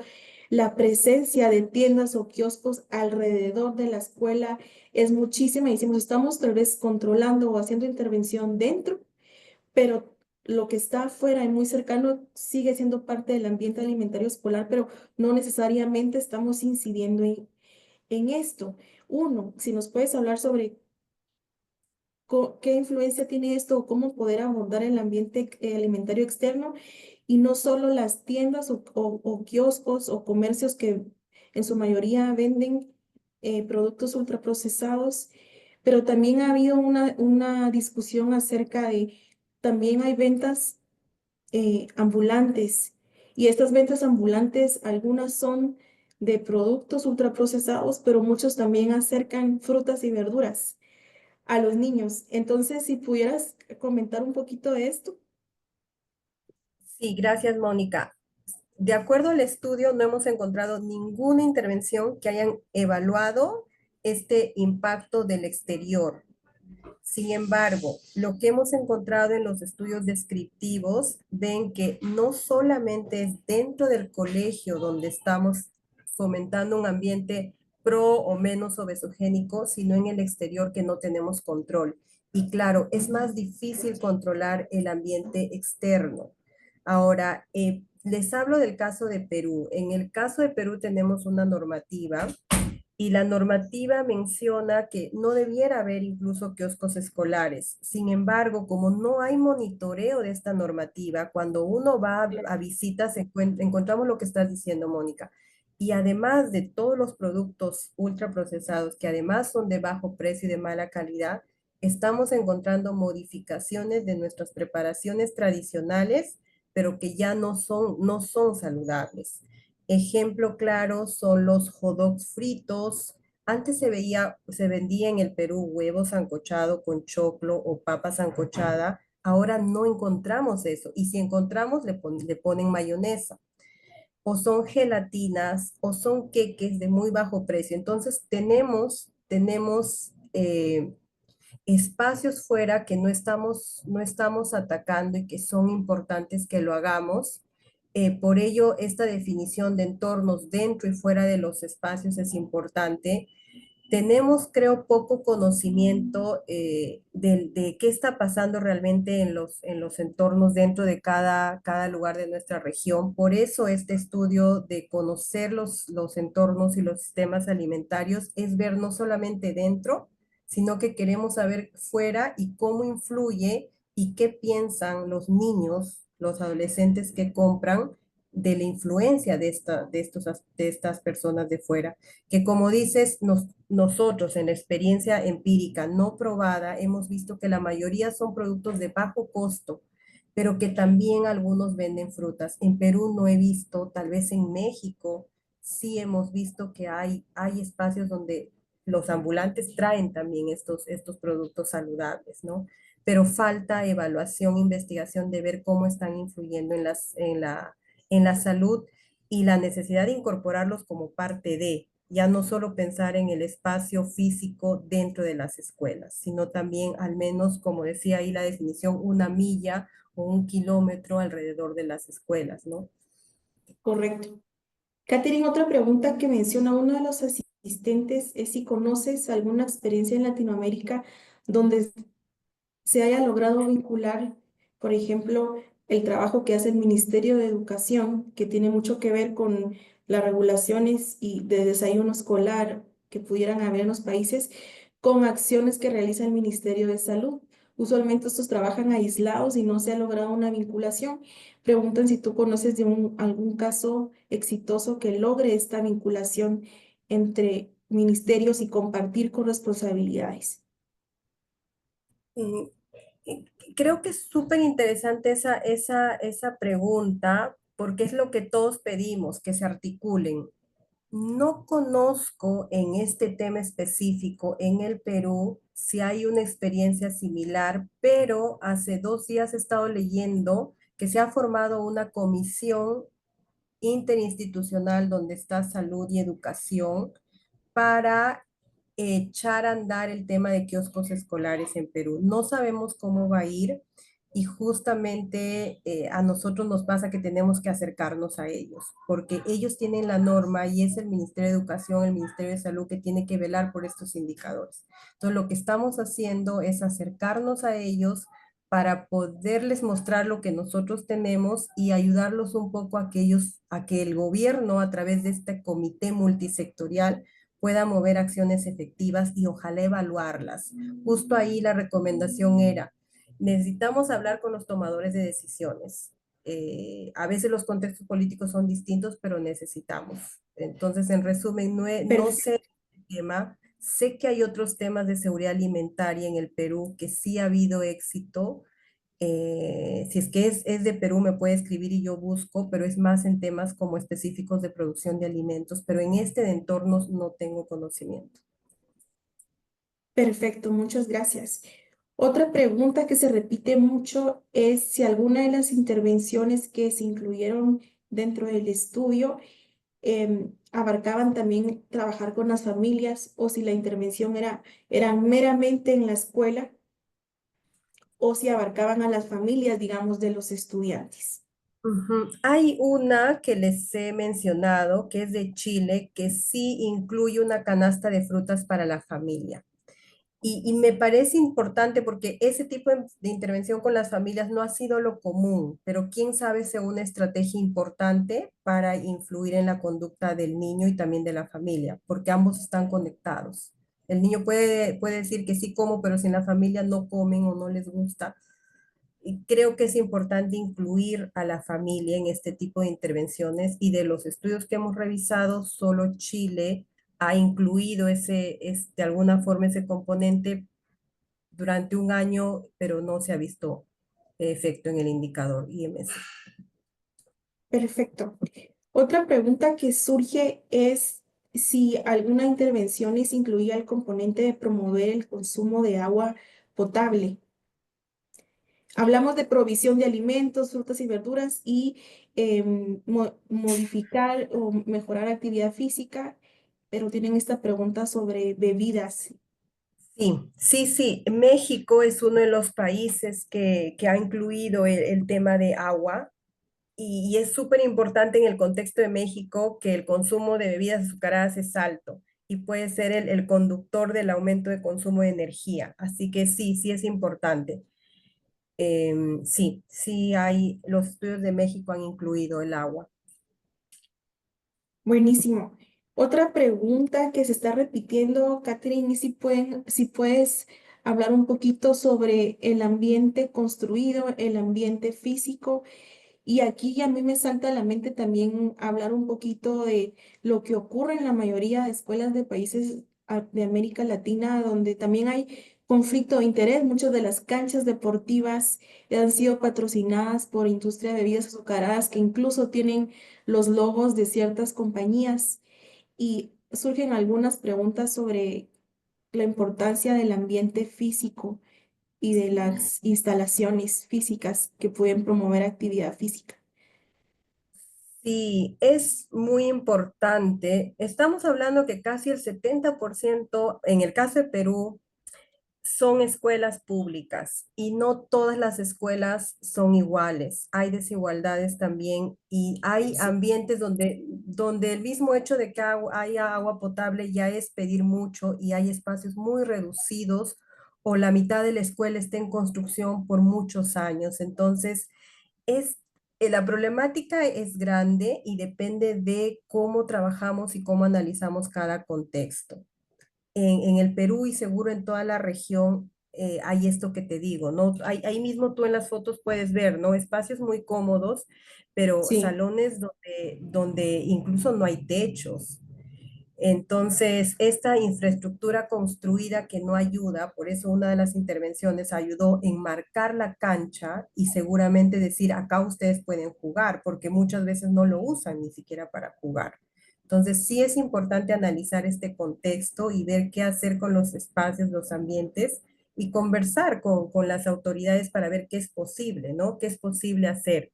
la presencia de tiendas o kioscos alrededor de la escuela es muchísima. Y decimos, estamos tal vez controlando o haciendo intervención dentro, pero lo que está afuera y muy cercano sigue siendo parte del ambiente alimentario escolar, pero no necesariamente estamos incidiendo en esto. Uno, si nos puedes hablar sobre qué influencia tiene esto o cómo poder abordar el ambiente alimentario externo y no solo las tiendas o kioscos o comercios que en su mayoría venden productos ultraprocesados, pero también ha habido una discusión acerca de, también hay ventas ambulantes y estas ventas ambulantes, algunas son de productos ultraprocesados, pero muchos también acercan frutas y verduras a los niños. Entonces, si pudieras comentar un poquito de esto. Sí, gracias, Mónica. De acuerdo al estudio, no hemos encontrado ninguna intervención que hayan evaluado este impacto del exterior. Sin embargo, lo que hemos encontrado en los estudios descriptivos, ven que no solamente es dentro del colegio donde estamos fomentando un ambiente pro o menos obesogénico, sino en el exterior que no tenemos control. Y claro, es más difícil controlar el ambiente externo. Ahora, les hablo del caso de Perú. En el caso de Perú tenemos una normativa y la normativa menciona que no debiera haber incluso kioscos escolares. Sin embargo, como no hay monitoreo de esta normativa, cuando uno va a visitas, encontramos lo que estás diciendo, Mónica. Y además de todos los productos ultraprocesados, que además son de bajo precio y de mala calidad, estamos encontrando modificaciones de nuestras preparaciones tradicionales, pero que ya no son saludables. Ejemplo claro son los hot dogs fritos. Antes se vendía en el Perú huevo sancochado con choclo o papa sancochada. Ahora no encontramos eso. Y si encontramos, le ponen mayonesa. O son gelatinas o son queques de muy bajo precio. Entonces tenemos espacios fuera que no estamos atacando y que son importantes que lo hagamos. Por ello, esta definición de entornos dentro y fuera de los espacios es importante. Tenemos, creo, poco conocimiento de qué está pasando realmente en los entornos dentro de cada lugar de nuestra región. Por eso este estudio de conocer los entornos y los sistemas alimentarios es ver no solamente dentro, sino que queremos saber fuera y cómo influye y qué piensan los niños, los adolescentes que compran de la influencia de estas personas de fuera que como dices, nosotros en la experiencia empírica no probada hemos visto que la mayoría son productos de bajo costo, pero que también algunos venden frutas. En Perú no he visto, tal vez en México sí hemos visto que hay espacios donde los ambulantes traen también estos productos saludables, ¿no? Pero falta evaluación, investigación de ver cómo están influyendo en la salud y la necesidad de incorporarlos como parte de, ya no solo pensar en el espacio físico dentro de las escuelas, sino también al menos, como decía ahí la definición, una milla o un kilómetro alrededor de las escuelas, ¿no? Correcto. Catherine, otra pregunta que menciona uno de los asistentes es si conoces alguna experiencia en Latinoamérica donde se haya logrado vincular, por ejemplo, el trabajo que hace el Ministerio de Educación, que tiene mucho que ver con las regulaciones y de desayuno escolar que pudieran haber en los países, con acciones que realiza el Ministerio de Salud. Usualmente estos trabajan aislados y no se ha logrado una vinculación. Preguntan si tú conoces de algún caso exitoso que logre esta vinculación entre ministerios y compartir con responsabilidades. Mm, Creo que es súper interesante esa pregunta, porque es lo que todos pedimos, que se articulen. No conozco en este tema específico en el Perú si hay una experiencia similar, pero hace 2 días he estado leyendo que se ha formado una comisión interinstitucional donde está salud y educación para echar a andar el tema de kioscos escolares en Perú. No sabemos cómo va a ir y justamente a nosotros nos pasa que tenemos que acercarnos a ellos, porque ellos tienen la norma y es el Ministerio de Educación, el Ministerio de Salud que tiene que velar por estos indicadores. Entonces, lo que estamos haciendo es acercarnos a ellos para poderles mostrar lo que nosotros tenemos y ayudarlos un poco a que ellos, a que el gobierno a través de este comité multisectorial pueda mover acciones efectivas y ojalá evaluarlas. Justo ahí la recomendación era, necesitamos hablar con los tomadores de decisiones. A veces los contextos políticos son distintos, pero necesitamos. Entonces, en resumen, no sé el tema, sé que hay otros temas de seguridad alimentaria en el Perú que sí ha habido éxito, si es que es de Perú, me puede escribir y yo busco, pero es más en temas como específicos de producción de alimentos, pero en este de entornos no tengo conocimiento. Perfecto, muchas gracias. Otra pregunta que se repite mucho es si alguna de las intervenciones que se incluyeron dentro del estudio abarcaban también trabajar con las familias o si la intervención era meramente en la escuela o si abarcaban a las familias, digamos, de los estudiantes. Ujú. Hay una que les he mencionado, que es de Chile, que sí incluye una canasta de frutas para la familia. Y me parece importante porque ese tipo de intervención con las familias no ha sido lo común, pero quién sabe sea una estrategia importante para influir en la conducta del niño y también de la familia, porque ambos están conectados. El niño puede decir que sí como, pero si en la familia no comen o no les gusta. Y creo que es importante incluir a la familia en este tipo de intervenciones y de los estudios que hemos revisado, solo Chile ha incluido de alguna forma ese componente durante un año, pero no se ha visto efecto en el indicador IMC. Perfecto. Otra pregunta que surge es si alguna intervención les incluía el componente de promover el consumo de agua potable. Hablamos de provisión de alimentos, frutas y verduras y modificar o mejorar actividad física, pero tienen esta pregunta sobre bebidas. Sí, sí, sí. México es uno de los países que ha incluido el tema de agua. y es súper importante en el contexto de México que el consumo de bebidas azucaradas es alto y puede ser el conductor del aumento de consumo de energía. Así que sí, sí es importante. Sí, sí hay, los estudios de México han incluido el agua. Buenísimo. Otra pregunta que se está repitiendo, Catherine, y si puedes hablar un poquito sobre el ambiente construido, el ambiente físico. Y aquí a mí me salta a la mente también hablar un poquito de lo que ocurre en la mayoría de escuelas de países de América Latina, donde también hay conflicto de interés. Muchas de las canchas deportivas han sido patrocinadas por industria de bebidas azucaradas que incluso tienen los logos de ciertas compañías y surgen algunas preguntas sobre la importancia del ambiente físico y de las instalaciones físicas que pueden promover actividad física. Sí, es muy importante. Estamos hablando que casi el 70%, en el caso de Perú, son escuelas públicas y no todas las escuelas son iguales. Hay desigualdades también y hay ambientes donde el mismo hecho de que haya agua potable ya es pedir mucho y hay espacios muy reducidos o la mitad de la escuela está en construcción por muchos años. Entonces, es, la problemática es grande y depende de cómo trabajamos y cómo analizamos cada contexto. En el Perú y seguro en toda la región hay esto que te digo, ¿no? Ahí mismo tú en las fotos puedes ver, ¿no? Espacios muy cómodos, pero Sí, salones donde incluso no hay techos. Entonces, esta infraestructura construida que no ayuda, por eso una de las intervenciones ayudó en marcar la cancha y seguramente decir, acá ustedes pueden jugar, porque muchas veces no lo usan ni siquiera para jugar. Entonces, sí es importante analizar este contexto y ver qué hacer con los espacios, los ambientes y conversar con las autoridades para ver qué es posible, ¿no? ¿Qué es posible hacer?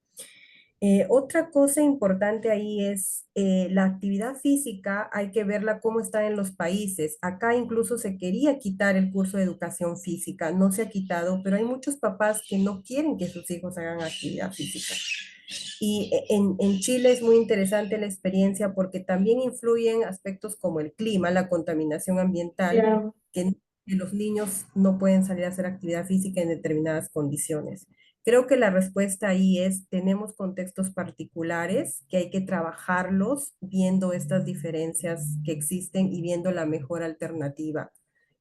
Otra cosa importante ahí es la actividad física, hay que verla cómo está en los países. Acá incluso se quería quitar el curso de educación física, no se ha quitado, pero hay muchos papás que no quieren que sus hijos hagan actividad física. Y en Chile es muy interesante la experiencia porque también influyen aspectos como el clima, la contaminación ambiental, claro, que los niños no pueden salir a hacer actividad física en determinadas condiciones. Creo que la respuesta ahí es, tenemos contextos particulares que hay que trabajarlos viendo estas diferencias que existen y viendo la mejor alternativa.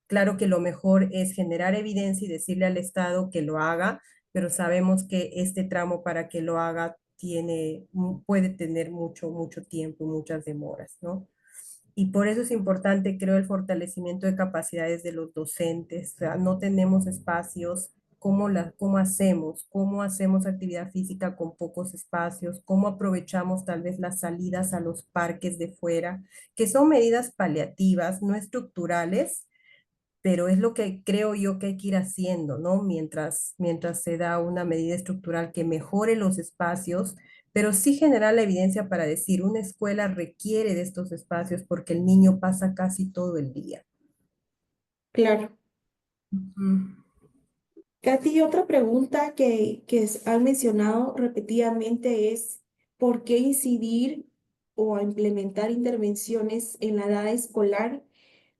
Claro que lo mejor es generar evidencia y decirle al Estado que lo haga, pero sabemos que este tramo para que lo haga puede tener mucho tiempo, muchas demoras, ¿no? Y por eso es importante, creo, el fortalecimiento de capacidades de los docentes. O sea, no tenemos espacios. ¿Cómo hacemos actividad física con pocos espacios? ¿Cómo aprovechamos tal vez las salidas a los parques de fuera? Que son medidas paliativas, no estructurales, pero es lo que creo yo que hay que ir haciendo, ¿no? Mientras se da una medida estructural que mejore los espacios, pero sí generar la evidencia para decir, una escuela requiere de estos espacios porque el niño pasa casi todo el día. claro. Ujú, Katy, otra pregunta han mencionado repetidamente es ¿por qué incidir o implementar intervenciones en la edad escolar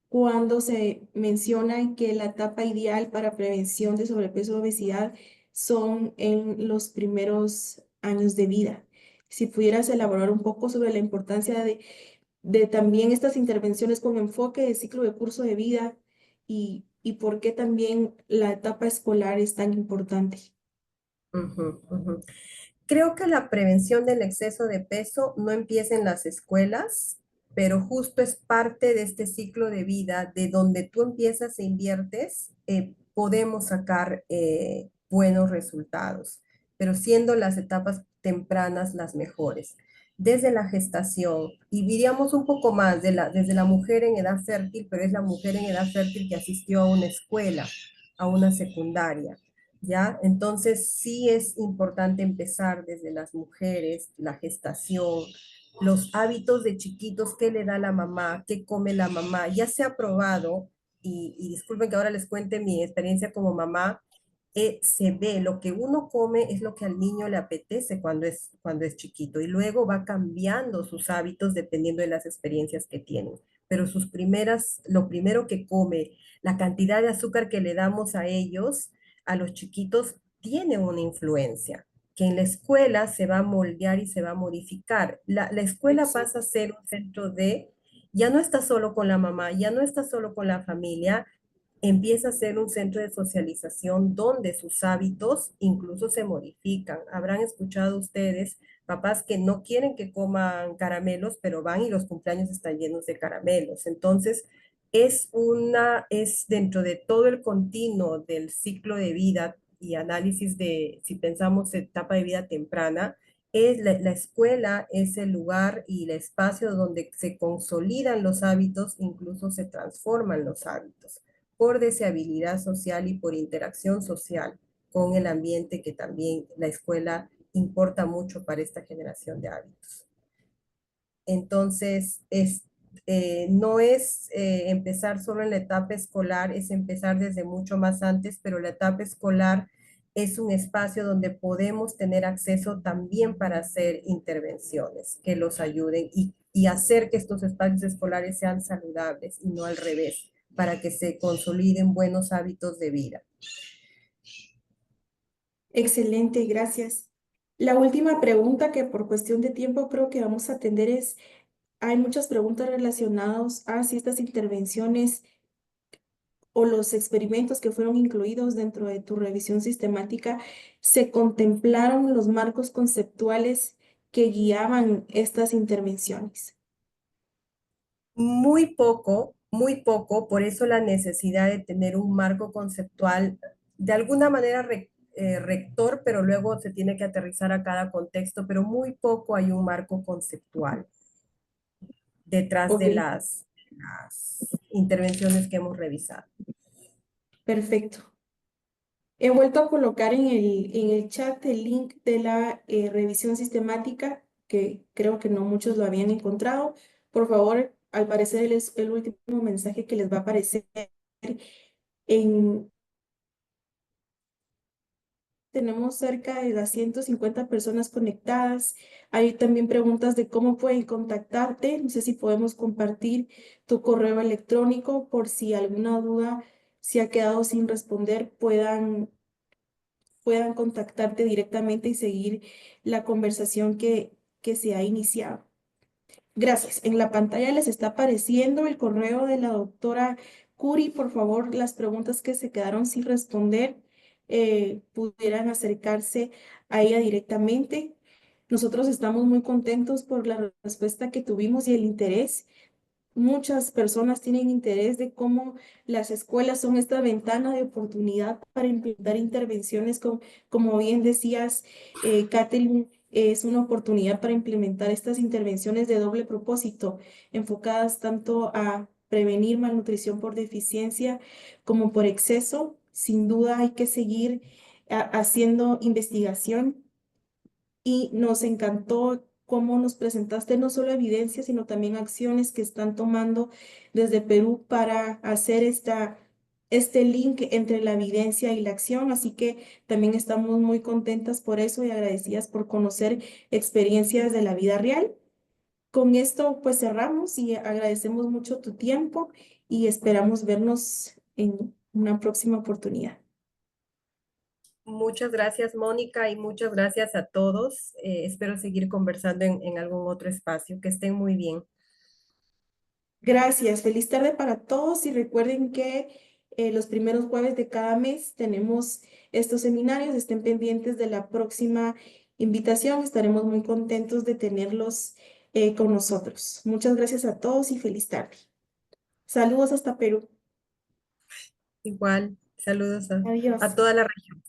cuando se menciona que la etapa ideal para prevención de sobrepeso y obesidad son en los primeros años de vida? Si pudieras elaborar un poco sobre la importancia de también estas intervenciones con enfoque de ciclo de curso de vida y por qué también la etapa escolar es tan importante. ujú. Creo que la prevención del exceso de peso no empieza en las escuelas, pero justo es parte de este ciclo de vida de donde tú empiezas e inviertes, podemos sacar buenos resultados, pero siendo las etapas tempranas las mejores. Desde la gestación, y diríamos un poco más desde la mujer en edad fértil, pero es la mujer en edad fértil que asistió a una escuela, a una secundaria. ¿Ya? Entonces sí es importante empezar desde las mujeres, la gestación, los hábitos de chiquitos, qué le da la mamá, qué come la mamá. Ya se ha probado, y disculpen que ahora les cuente mi experiencia como mamá, se ve, lo que uno come es lo que al niño le apetece cuando es chiquito y luego va cambiando sus hábitos dependiendo de las experiencias que tienen. Pero lo primero que come, la cantidad de azúcar que le damos a ellos, a los chiquitos, tiene una influencia que en la escuela se va a moldear y se va a modificar. La escuela pasa a ser un centro ya no está solo con la mamá, ya no está solo con la familia, empieza a ser un centro de socialización donde sus hábitos incluso se modifican. Habrán escuchado ustedes papás que no quieren que coman caramelos, pero van y los cumpleaños están llenos de caramelos. Entonces, es dentro de todo el continuo del ciclo de vida y análisis de, si pensamos etapa de vida temprana, la escuela es el lugar y el espacio donde se consolidan los hábitos, incluso se transforman los hábitos por deseabilidad social y por interacción social con el ambiente que también la escuela importa mucho para esta generación de hábitos. Entonces, no es empezar solo en la etapa escolar, es empezar desde mucho más antes, pero la etapa escolar es un espacio donde podemos tener acceso también para hacer intervenciones que los ayuden y hacer que estos espacios escolares sean saludables y no al revés, para que se consoliden buenos hábitos de vida. Excelente, gracias. La última pregunta que por cuestión de tiempo creo que vamos a atender es, hay muchas preguntas relacionadas a si estas intervenciones o los experimentos que fueron incluidos dentro de tu revisión sistemática, se contemplaron los marcos conceptuales que guiaban estas intervenciones. Muy poco, por eso la necesidad de tener un marco conceptual, de alguna manera rector, pero luego se tiene que aterrizar a cada contexto, pero muy poco hay un marco conceptual detrás Ok, de las intervenciones que hemos revisado. perfecto. He vuelto a colocar en el chat el link de la revisión sistemática, que creo que no muchos lo habían encontrado. Por favor, al parecer es el último mensaje que les va a aparecer en... Tenemos cerca de las 150 personas conectadas. Hay también preguntas de cómo pueden contactarte. No sé si podemos compartir tu correo electrónico por si alguna duda se ha quedado sin responder, puedan contactarte directamente y seguir la conversación que se ha iniciado. Gracias. En la pantalla les está apareciendo el correo de la doctora Curi. Por favor, las preguntas que se quedaron sin responder pudieran acercarse a ella directamente. Nosotros estamos muy contentos por la respuesta que tuvimos y el interés. Muchas personas tienen interés de cómo las escuelas son esta ventana de oportunidad para implementar intervenciones, como bien decías, Kathleen, es una oportunidad para implementar estas intervenciones de doble propósito, enfocadas tanto a prevenir malnutrición por deficiencia como por exceso. Sin duda hay que seguir haciendo investigación y nos encantó cómo nos presentaste no solo evidencia, sino también acciones que están tomando desde Perú para hacer este link entre la evidencia y la acción. Así que también estamos muy contentas por eso y agradecidas por conocer experiencias de la vida real. Con esto pues cerramos y agradecemos mucho tu tiempo y esperamos vernos en una próxima oportunidad. Muchas gracias, Mónica, y muchas gracias a todos. Espero seguir conversando en algún otro espacio. Que estén muy bien. Gracias, feliz tarde para todos y recuerden que los primeros jueves de cada mes tenemos estos seminarios, estén pendientes de la próxima invitación, estaremos muy contentos de tenerlos con nosotros. Muchas gracias a todos y feliz tarde. Saludos hasta Perú. Igual, saludos a Adiós. toda la región.